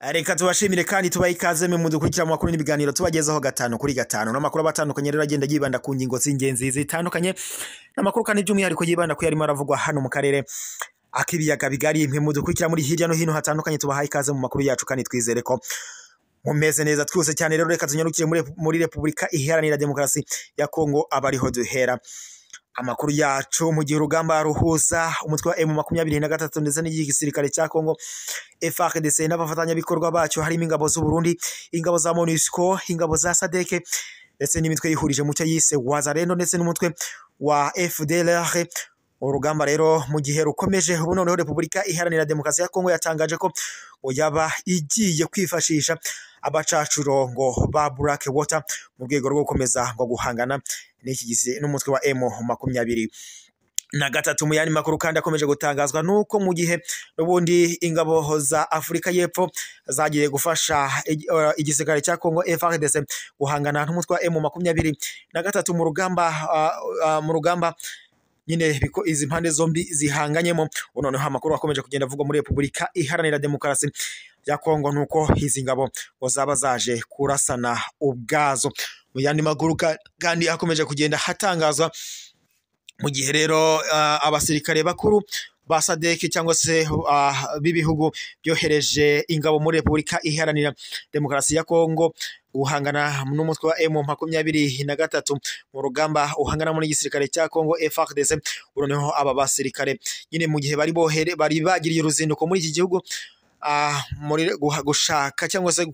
Reka tubashimire kandi tubaha ikaze mu dukurikira mu makuru n'ibiganiro tubagezaho gatanu kuri gatanu n'amakuru abatandukanye rero agenda yibanda ku ngingo z'ingenzi zitandukanye n'amakuru kandi by'umwihariko yibanda ku yarimo aravugwa hano mu karere akibiyaga bigari imwe mu dukurikira muri hirya no hino hatandukanye tubaha ikaze mu makuru yacu kandi twizere ko mumeze neza twose cyane rero reka tunyarukire muri Repubulika Iharanira Demokarasi ya Kongo abariho duhera amakuru yacu mu gihe urugamba ruhuza umutwe wa M23 ndetse n'igisirikare cya Kongo FARDC n'abafatanyabikorwa bacyo harimo ingabo z'u Burundi, ingabo za MONUSCO, ingabo za SADC ndetse n'imitwe yihurije mu cyo yise Wazalendo ndetse n'umutwe wa FDLR. Urugamba rero mu gihe rukomeje ubu noneho Repubulika Iharanira Demokarasi ya Kongo yatangaje ko yaba igiye kwifashisha abacacurongo ba Black Water mu rwego rwo gukomeza ngo guhangana n'iki gise n'umutwe wa M23 mu yandi makuru kandi akomeje gutangazwa nuko mu gihe n'ubundi ingabo za Afurika y'Epfo zagiye gufasha igisirikare cya Kongo FARDC guhangana n'umutwe wa M23 mu rugamba nyine biko izi mpande zombi zihanganyemo. Noneho amakuru akomeje kugenda avugwa muri Repubulika Iharanira Demokarasi ya Kongo nuko izi ngabo zaba zaje kurasana ubwazo. Mu yandi makuru kandi akomeje kugenda hatangazwa mu gihe rero abasirikare bakuru ba SADC cyangwa se b'ibihugu byohereje ingabo muri Repubulika Iharanira Demokarasi ya Kongo uhangana n'umutwe wa M23 mu rugamba uhangana muri gisirikare cya Kongo FARDC. Noneho aba basirikare nyine mu gihe bari bagiriye uruzinduko muri iki gihugu muri gushaka cyangwa se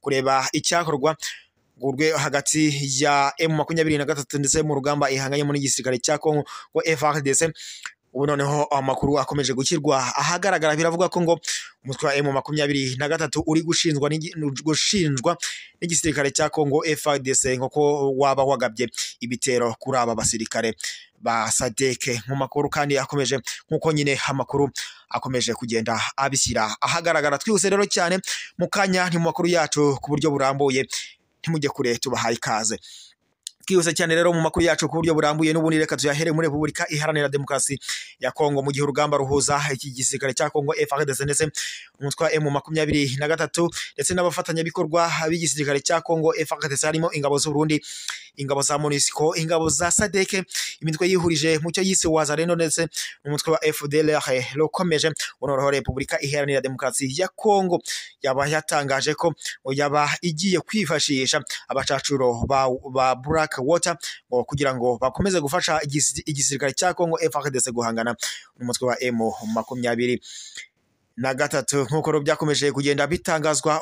kureba icyakorwa gurwe hagati ya M23 ndetse mu rugamba ihanganye muri gisirikare cya Kongo FARDC. Ubu noneho amakuru akomeje gukirwa ahagaragara biravuga ko ngo umutwe wa M23 uri gushinjwa n'igisirikare cya Kongo FARDC nk'uko waba wagabye ibitero kuri aba basirikare ba SADC. Mu makuru kandi akomeje nk'uko nyine amakuru akomeje kugenda abishyira ahagaragara. Twihuse rero cyane mu kanya ni mu makuru yacu ku buryo burambuye, ntimujye kure tubahaye ikaze. Twihuse cyane rero mu makuru yacu ku buryo burambuye n'ubundi reka tuyahere muri Repubulika Iharanira Demokarasi ya Kongo mu gihe urugamba ruhuza iki gisirikare cya Kongo FARDC ndetse umutwe wa M23 ndetse n'abafatanyabikorwa b'igisirikare cya Kongo FARDC harimo ingabo z'u Burundi, ingabo za MONUSCO, ingabo za SADC, imitwe yihurije mu cyo yise Wazalendo ndetse n'umutwe wa FDLR rukomeje. Noneho Repubulika Iharanira Demokarasi ya Kongo yaba yatangaje ko yaba igiye kwifashisha abacacuro ba Black Water kugira ngo bakomeze gufasha igisirikare cya Kongo FARDC guhangana n'umutwe wa M23 nk'uko byakomeje kugenda bitangazwa.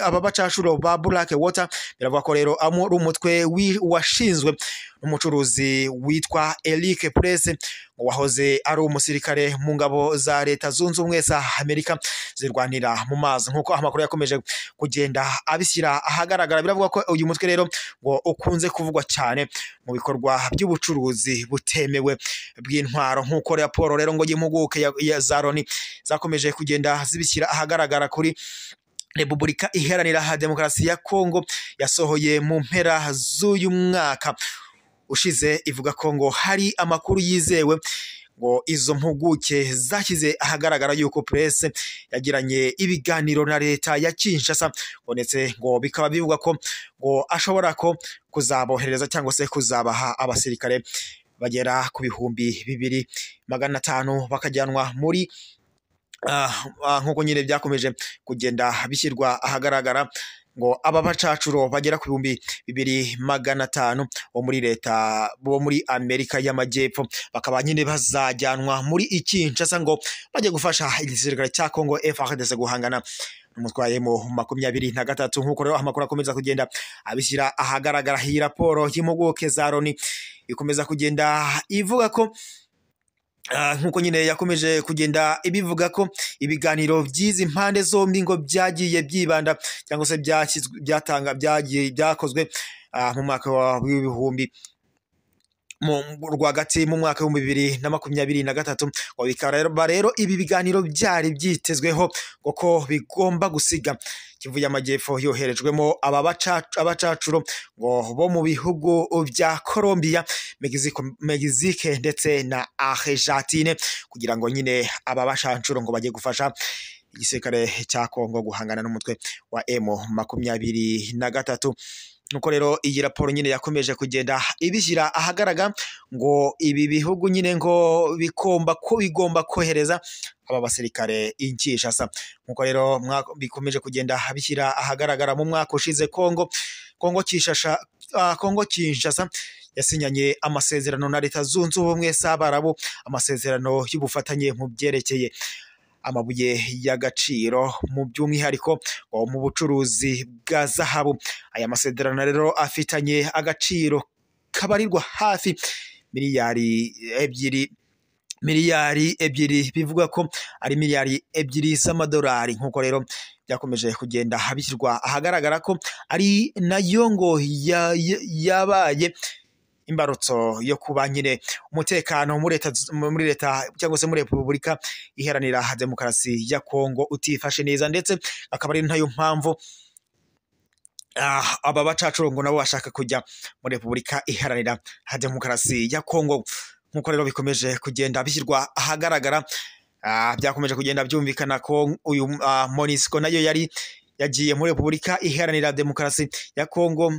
Aba bacashuro ba Black Water biravuga ko rero ari umutwe washinzwe n'umucuruzi witwa Eric Press wahoze ari umusirikare mu ngabo za Leta Zunze Ubumwe za Amerika zirwanira mu mazi. Nk'uko amakuru yakomeje kugenda abishyira ahagaragara biravuga ko uyu mutwe rero ngo ukunze kuvugwa cyane mu bikorwa by'ubucuruzi butemewe bw'intwaro. Nk'uko raporo rero ngo y'impuguke ya Zaroni zakomeje kugenda zibishyira ahagaragara kuri Repubulika Iharanira Demokarasi ya Kongo yasohoye mu mpera z'uyu mwaka ushize ivuga ko ngo hari amakuru yizewe ngo izo mpuguke zashyize ahagaragara yuko Press yagiranye ibiganiro na leta ya Kinshasa ndetse ngo bikaba bivuga ko ngo ashobora ko kuzabohereza cyangwa se kuzabaha abasirikare bagera ku 2,500 bakajyanwa muri nk'uko nyine byakomeje kugenda bishyirwa ahagaragara ngo aba bacacuro bagera ku 2,500 bo muri Amerika y'Amajyepfo bakaba nyine bazajyanwa muri Kinshasa ngo bajye gufasha igisirikare cya Kongo FARDC guhangana n'umutwe wa M23. Nk'uko rero amakuru akomeza kugenda abishyira ahagaragara. Iyi raporo y'impuguke za Loni ikomeza kugenda ivuga ko nk'uko nyine yakomeje kugenda ibivuga ko ibiganiro by'izi mpande zombi ngo byagiye byibanda cyangwa se byakozwe mu mwaka w'ibihumbi rwagati mu mwaka wa 2023 ngo bikaba rero ibi biganiro byari byitezweho ko bigomba gusiga Kivu y'Amajyepfo yoherejwemo abacacuro ngo bo mu bihugu bya Colombia, Mexique ndetse na Argentine kugira ngo nyine aba bacacuro ngo bajye gufasha igisirikare cya Kongo guhangana n'umutwe wa M23. Nuko rero iyi raporo nyine yakomeje kugenda ibishyira ahagaragara ngo ibi bihugu nyine ngo bigomba kohereza aba basirikare i Kinshasa. Nuko rero bikomeje kugenda bishyira ahagaragara mu mwaka ushize Kongo Kinshasa yasinyanye amasezerano na Leta Zunze Ubumwe z'Abarabu, amasezerano y'ubufatanye mu byerekeye amabuye y'agaciro mu by'umwihariko mu bucuruzi bwa zahabu. Aya masezerano rero afitanye agaciro kabarirwa hafi miliyari ebyiri bivuga ko ari miliyari ebyiri z'amadolari. Nkuko rero byakomeje kugenda bishyirwa ahagaragara ko ari nayo ngo yabaye imbarutso yo kuba nyine umutekano muri leta cyangwa se muri Repubulika Iharanira Demokarasi ya Kongo utifashe neza, ndetse akaba ari nayo mpamvu aba bacacuro ngo nabo bashaka kujya muri Repubulika Iharanira Demokarasi ya Kongo. Nkuko rero bikomeje kugenda bishyirwa ahagaragara, byakomeje kugenda byumvikana ko uyu MONUSCO nayo yari yagiye muri Repubulika Iharanira Demokarasi ya Kongo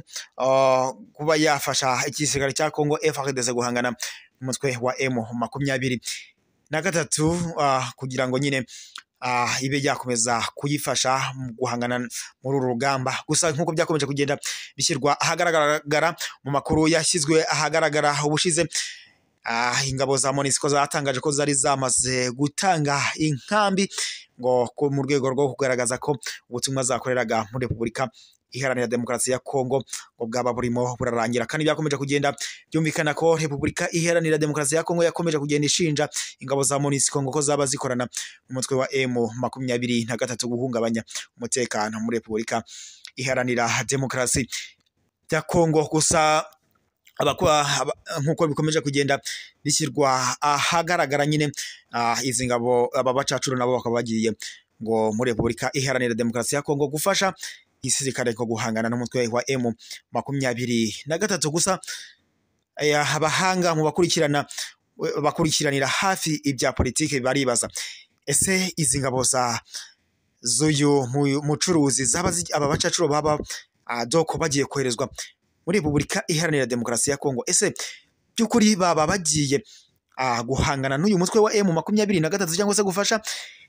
kuba yafasha igisirikare cya Kongo FARDC guhangana n'umutwe wa M23 kugira ngo nyine ibe yakomeza kuyifasha mu guhangana muri uru rugamba. Gusa nkuko byakomeje kugenda bishyirwa ahagaragara mu makuru yashyizwe ahagaragara ubushize, ingabo za MONUSCO zatangaje ko zari zamaze gutanga inkambi ngo mu rwego rwo kugaragaza ko ubutumwa zakoreraga muri Repubulika Iharanira Demokarasi ya Kongo ngo bwaba burimo burarangira. Kandi byakomeje kugenda byumvikana ko Repubulika Iharanira Demokarasi ya Kongo yakomeje kugenda ishinja ingabo za MONUSCO ngo ko zaba zikorana n'umutwe wa M23 guhungabanya umutekano muri Repubulika Iharanira Demokarasi ya Kongo. Gusa nkuko bikomeje kugenda bishyirwa ahagaragara nyine, izi ngabo aba bacacuro nabo bakaba bagiye ngo muri Repubulika Iharanira Demokarasi ya Kongo gufasha igisirikare ko guhangana n'umutwe wa M23. Gusa abahanga mu bakurikiranira hafi ibya politiki baribaza, ese izi ngabo z'uyu mucuruzi aba bacacuro baba doko bagiye koherezwa muri Repubulika Iharanira Demokarasi ya Kongo, ese by'ukuri baba bagiye guhangana n'uyu mutwe wa M23 cyangwa se gufasha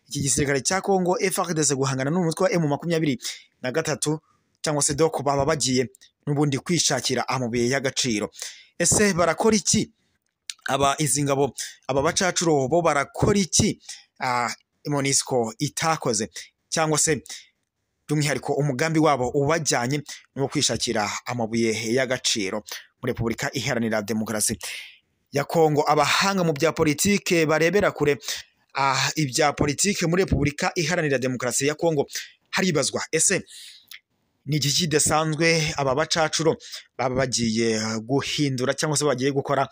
iki gisirikare cya Kongo FARDC guhangana n'umutwe wa M23, cyangwa se doko baba bagiye n'ubundi kwishakira amabuye y'agaciro? Ese barakora iki izi ngabo aba bacacuro bo barakora iki MONUSCO itakoze, cyangwa se by'umwihariko umugambi wabo ubajyanye no kwishakira amabuye y'agaciro muri Repubulika Iharanira Demokarasi ya Kongo? Abahanga mu bya politike barebera kure ibya politike muri Repubulika Iharanira Demokarasi ya Kongo haribazwa, ese ni iki kidasanzwe aba bacacuro baba bagiye guhindura cyangwa se bagiye gukora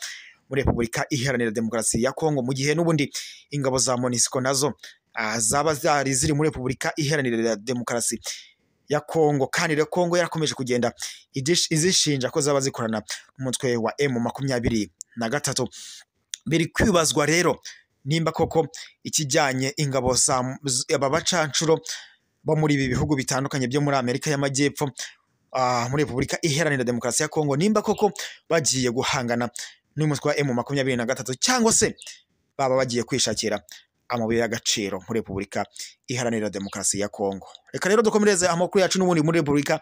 muri Repubulika Iharanira Demokarasi ya Kongo, mu gihe n'ubundi ingabo za MONUSCO nazo zaba zari ziri muri Repubulika Iharanira Demokarasi ya Kongo. Kandi rero Kongo yarakomeje kugenda izishinja ko zaba zikorana n'umutwe wa M23. Biri kwibazwa rero nimba koko ikijyanye ingabo aba bacacuro bo muri ibi bihugu bitandukanye byo muri Amerika y'Amajyepfo muri Repubulika Iharanira Demokarasi ya Kongo, nimba koko bagiye guhangana n'umutwe wa M23 cyangwa se baba bagiye kwishakira amabuye y'agaciro muri Repubulika Iharanira Demokarasi ya Kongo. Reka rero dukomereze amakuru yacu n'ubundi muri Repubulika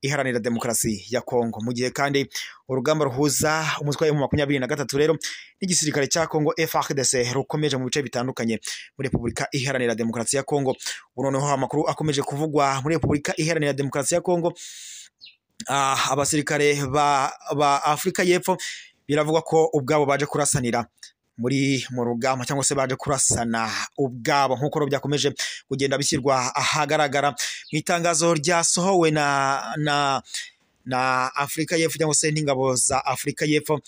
Iharanira Demokarasi ya Kongo, mu gihe kandi urugamba ruhuza umutwe wa M23 rero n'igisirikare cya Kongo FARDC rukomeje mu bice bitandukanye muri Repubulika Iharanira Demokarasi ya Kongo. Noneho amakuru akomeje kuvugwa muri Repubulika Iharanira Demokarasi ya Kongo, abasirikare ba Afurika y'Epfo biravuga ko ubwabo baje kurasanira mu rugamba cyangwa se baje kurasana ubwabo, nk'uko byakomeje kugenda bishyirwa ahagaragara mu itangazo ryasohowe na Afurika y'Epfo cyangwa se n'ingabo za Afurika y'Epfo,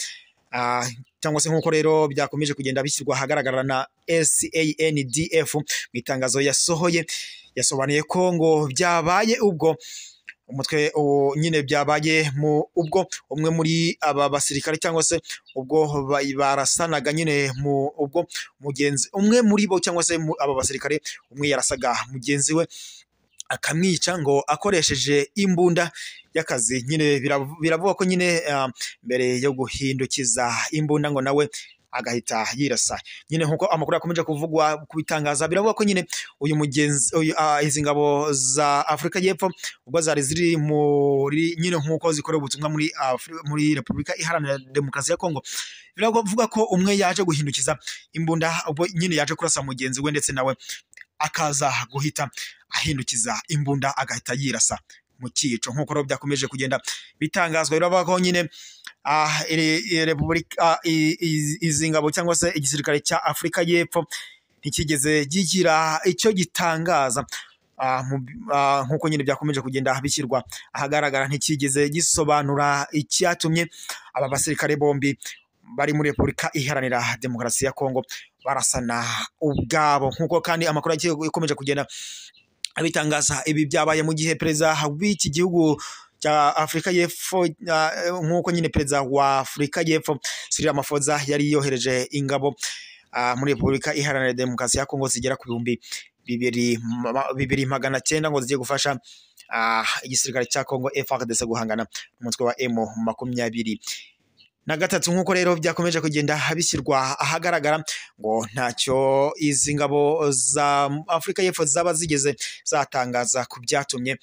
cyangwa se nk'uko rero byakomeje kugenda bishyirwa ahagaragara na SANDF. Mu itangazo yasohoye yasobanuye ko ngo byabaye ubwo umutwe nyine byabaye mu ubwo umwe muri aba basirikare cyangwa se ubwo barasanaga nyine mu ubwo mugenzi umwe muri bo cyangwa se aba basirikare umwe yarasaga mugenzi we akamwica ngo akoresheje imbunda y'akazi. Nyine biravuga ko nyine mbere yo guhindukiza imbunda ngo nawe agahita yirasa. Nyine nkuko amakuru yakomeje kuvugwa kubitangaza, biravuga ko nyine uyu mugenzi izi ngabo za Afurika y'Epfo ubwo zari ziri muri nyine nkuko zikorera ubutumwa muri Repubulika Iharanira Demokarasi ya Kongo, biravuga ko umwe yaje guhindukiza imbunda ubwo nyine yaje kurasa mugenzi we, ndetse nawe akaza guhita ahindukiza imbunda agahita yirasa mu cyico. Nkuko rero byakomeje kugenda bitangazwa, biravuga ko nyine Repubulika izi ngabo cyangwa se igisirikare cya Afurika y'Epfo ntikigeze gigira icyo gitangaza, nkuko nyine byakomeje kugenda bishyirwa ahagaragara, ntikigeze gisobanura icyatumye aba basirikare bombi bari muri Repubulika Iharanira Demokarasi ya Kongo barasana ubwabo. Nkuko kandi amakuru yakomeje kugenda abitangaza, ibi byabaye mu gihe perezida w'iki gihugu cya Afurika y'Epfo nkuko nyine perezida wa Afurika y'Epfo Cyril Ramaphosa yari yohereje ingabo muri Repubulika Iharanira Demokarasi ya Kongo zigera ku 2,900 ngo zigiye gufasha igisirikare cya Kongo FARDC guhangana n'umutwe wa M23. Nkuko rero byakomeje kugenda bishyirwa ahagaragara ngo ntacyo izi ngabo za Afurika y'Epfo zaba zigeze zatangaza ku byatumye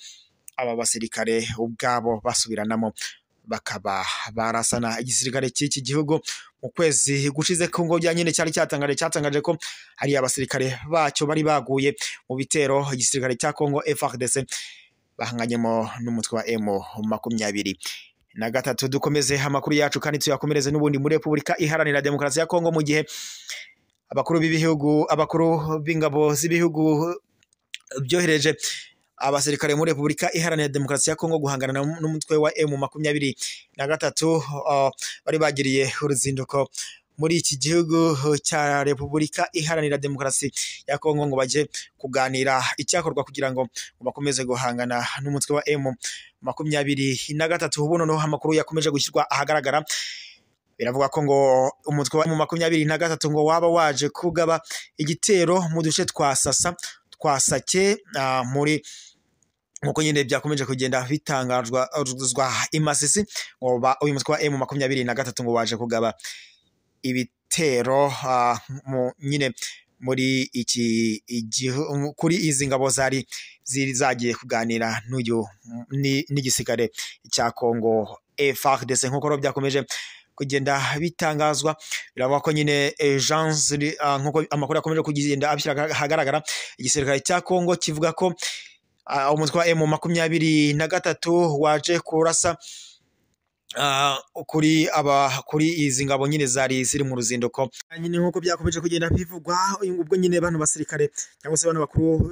aba basirikare ubwabo basubiranamo bakaba barasana igisirikare cy'iki gihugu mu kwezi gushize. Kongo nyine cyari cyatangaje ko hari abasirikare bacyo bari baguye mu bitero igisirikare cya Kongo FARDC bahanganyemo n'umutwe wa M23. Dukomeze amakuru yacu kandi tuyakomereze n'ubundi muri Repubulika Iharanira Demokarasi ya Kongo, mu gihe abakuru b'ingabo z'ibihugu byohereje abasirikare muri Repubulika Iharanira Demokarasi ya Kongo guhangana n'umutwe wa M23 bari bagiriye uruzinduko muri iki gihugu cya Repubulika Iharanira Demokarasi ya Kongo ngo baje kuganira icyakorwa kugira ngo bakomeze guhangana n'umutwe wa M23. Ubu noneho amakuru yakomeje gushyirwa ahagaragara, biravuga ko ngo umutwe wa M23 ngo waba waje kugaba igitero mu duce twa Sake muri nkuko nyine byakomeje kugenda bitangazwa imasisi ngo uyu mutwe wa M23 ngo waje kugaba ibitero nyine muri kuri izi ngabo zari zagiye kuganira n'igisirikare cya Kongo FARDC. nkuko rero byakomeje kugenda bitangazwa, biravuga ko nyine nkuko amakuru yakomeje kugenda abishyira ahagaragara, igisirikare cya Kongo kivuga ko umutwe wa M23 waje kurasa kuri izi ngabo nyine zari ziri mu ruzinduko. Nyine nkuko byakomeje kugenda bivugwa, ubwo nyine bano basirikare cyangwa se bano bakuru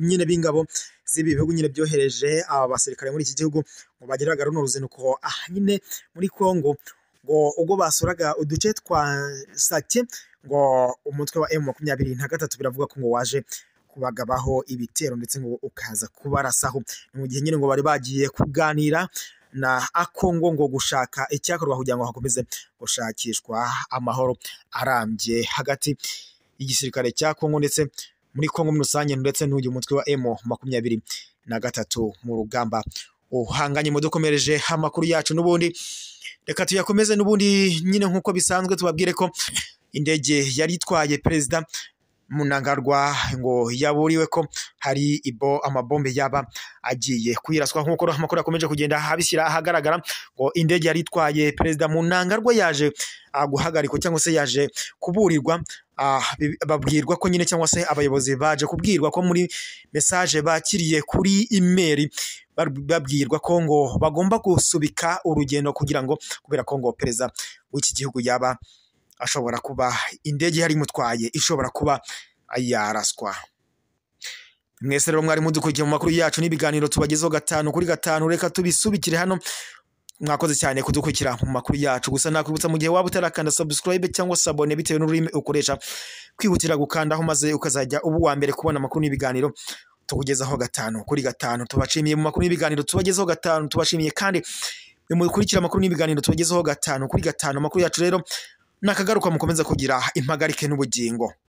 nyine b'ingabo z'ibi bihugu nyine byohereje aba basirikare muri iki gihugu ngo bageraga runo ruzinduko nyine muri Kongo, ngo ubwo basuraga uduce twa Sake ngo umutwe wa M23 biravuga ko ngo waje kubagabaho ibitero ndetse ngo ukaza kubarasaho, mu gihe nyine ngo bari bagiye kuganira na Kongo ngo gushaka icyakorwa kugira ngo hakomeze gushakishwa amahoro arambye hagati y'igisirikare cya Kongo ndetse muri Kongo muri rusange ndetse n'uyu mutwe wa M23 mu rugamba uhanganye. Dukomereje amakuru yacu n'ubundi, reka tuyakomeze n'ubundi nyine nkuko bisanzwe tubabwire ko indege yari itwaye perezida Munangarwa ngo yaburiwe ko hari amabombe yaba agiye kwiraswa. nkuko amakuru akomeje kugenda habishyira ahagaragara ngo indege yari itwaye perezida Munangarwa yaje guhagarikwa cyangwa se yaje kuburirwa, babwirwa ko nyine cyangwa se abayobozi baje kubwirwa ko muri message bakiriye kuri email babwirwa ko ngo bagomba gusubika urugendo kugira ngo kubera ko ngo perezida w'iki gihugu yaba ashobora kuba indege yari imutwaye ishobora kuba yaraswa. Mwese rero mwari mudukurikiye mu makuru yacu n'ibiganiro tubagezeho 5 kuri 5, reka tubisubikire hano. Mwakoze cyane kudukurikira mu makuru yacu, gusa nakwibutsa mu gihe waba utarakanda subscribe cyangwa se abone bitewe n'ururimi ukoresha, kwihutira gukandaho maze ukazajya ubu wa mbere kubona amakuru n'ibiganiro tukugezaho gatanu kuri gatanu. Tubashimiye mu makuru n'ibiganiro tubagezaho gatanu, tubashimiye kandi mukurikira amakuru n'ibiganiro tubagezaho gatanu kuri gatanu. Amakuru yacu rero nakagaruka mukomeza kugira impagarike n'ubugingo.